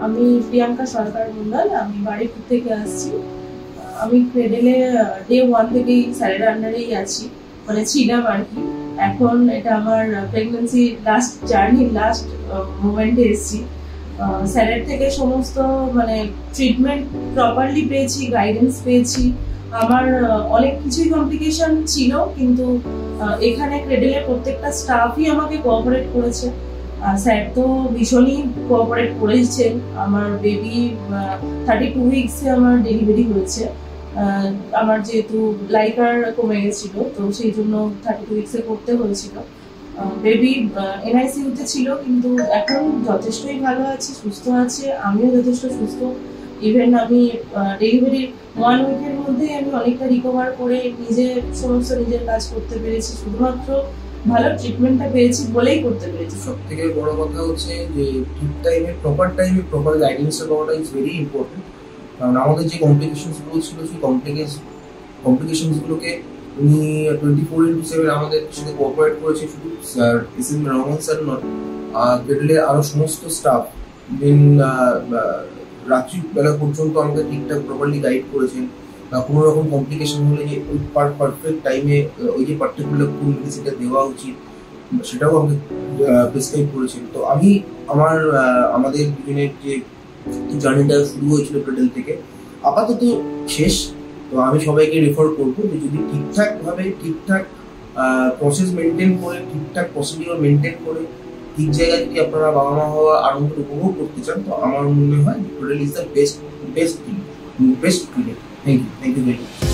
আমি প্রিয়াঙ্কা সরকার মন্ডল, আমি বাড়িপুর থেকে আসছি। আমি ক্রেডেলে ডে 1 থেকেই স্যারের আন্ডারেই আছি, মানে ছিলাম আর কি। এখন এটা আমার প্রেগন্যান্সি লাস্ট জার্নি, লাস্ট মোমেন্টে এসেছি। স্যারের থেকে সমস্ত মানে ট্রিটমেন্ট প্রপারলি পেয়েছি, গাইডেন্স পেয়েছি। আমার অনেক কিছুই কমপ্লিকেশন ছিল, কিন্তু এখানে ক্রেডেলের প্রত্যেকটা স্টাফই আমাকে কোঅপারেট করেছে। স্যার তো ভীষণই কোঅপারেট করেছেন। আমার বেবি 32 উইকসে আমার ডেলিভারি হয়েছে। আমার যেহেতু লাইকার কমে গেছিল, তো সেই জন্য 32 উইকসে করতে হয়েছিল। বেবি এনআইসিইউতে ছিল, কিন্তু এখন যথেষ্টই ভালো আছে, সুস্থ আছে, আমিও যথেষ্ট সুস্থ। ইভেন আমি ডেলিভারির 1 উইকের মধ্যেই আমি অনেকটা রিকভার করে সমস্ত নিজের কাজ করতে পেরেছি। শুধুমাত্র ভালো ট্রিটমেন্টটা পেয়েছি বলেই করতে পেরেছি। সব থেকে বড় কথা হচ্ছে যে ঠিক টাইমে প্রপার গাইডেন্সটা পাওয়াটা ইজ ভেরি ইম্পর্টেন্ট। কারণ আমাদের যে কমপ্লিকেশনসগুলো ছিল, সেই কমপ্লিকেশনসগুলোকে উনি 24/7 আমাদের সাথে কোঅপারেট করেছে। শুধু স্যার এসএম রহমান স্যার নয়, ক্রেডেলের আরও সমস্ত স্টাফ দিন রাত্রিবেলা পর্যন্ত আমাদের ঠিকঠাক প্রপারলি গাইড করেছেন। কোনো রকম কমপ্লিকেশন হলে যে ওই পারফেক্ট টাইমে ওই যে পার্টিকুলার কোন মেডিসিনটা দেওয়া উচিত সেটাও আমাকে প্রেসক্রাইব করেছেন। তো আমি আমাদের দুজনের যে জার্নিটা শুরু হয়েছিল ক্রেডেল থেকে আপাতত শেষ। তো আমি সবাইকে রেফার করবো যে যদি ঠিকঠাক প্রসেস মেনটেন করে, ঠিকঠাক প্রসিডিওর মেনটেন করে ঠিক জায়গায় যদি আপনারা বাবা মা হওয়া আনন্দ উপভোগ করতে চান, তো আমার মনে হয় cradle is the best clinic. Thank you very much.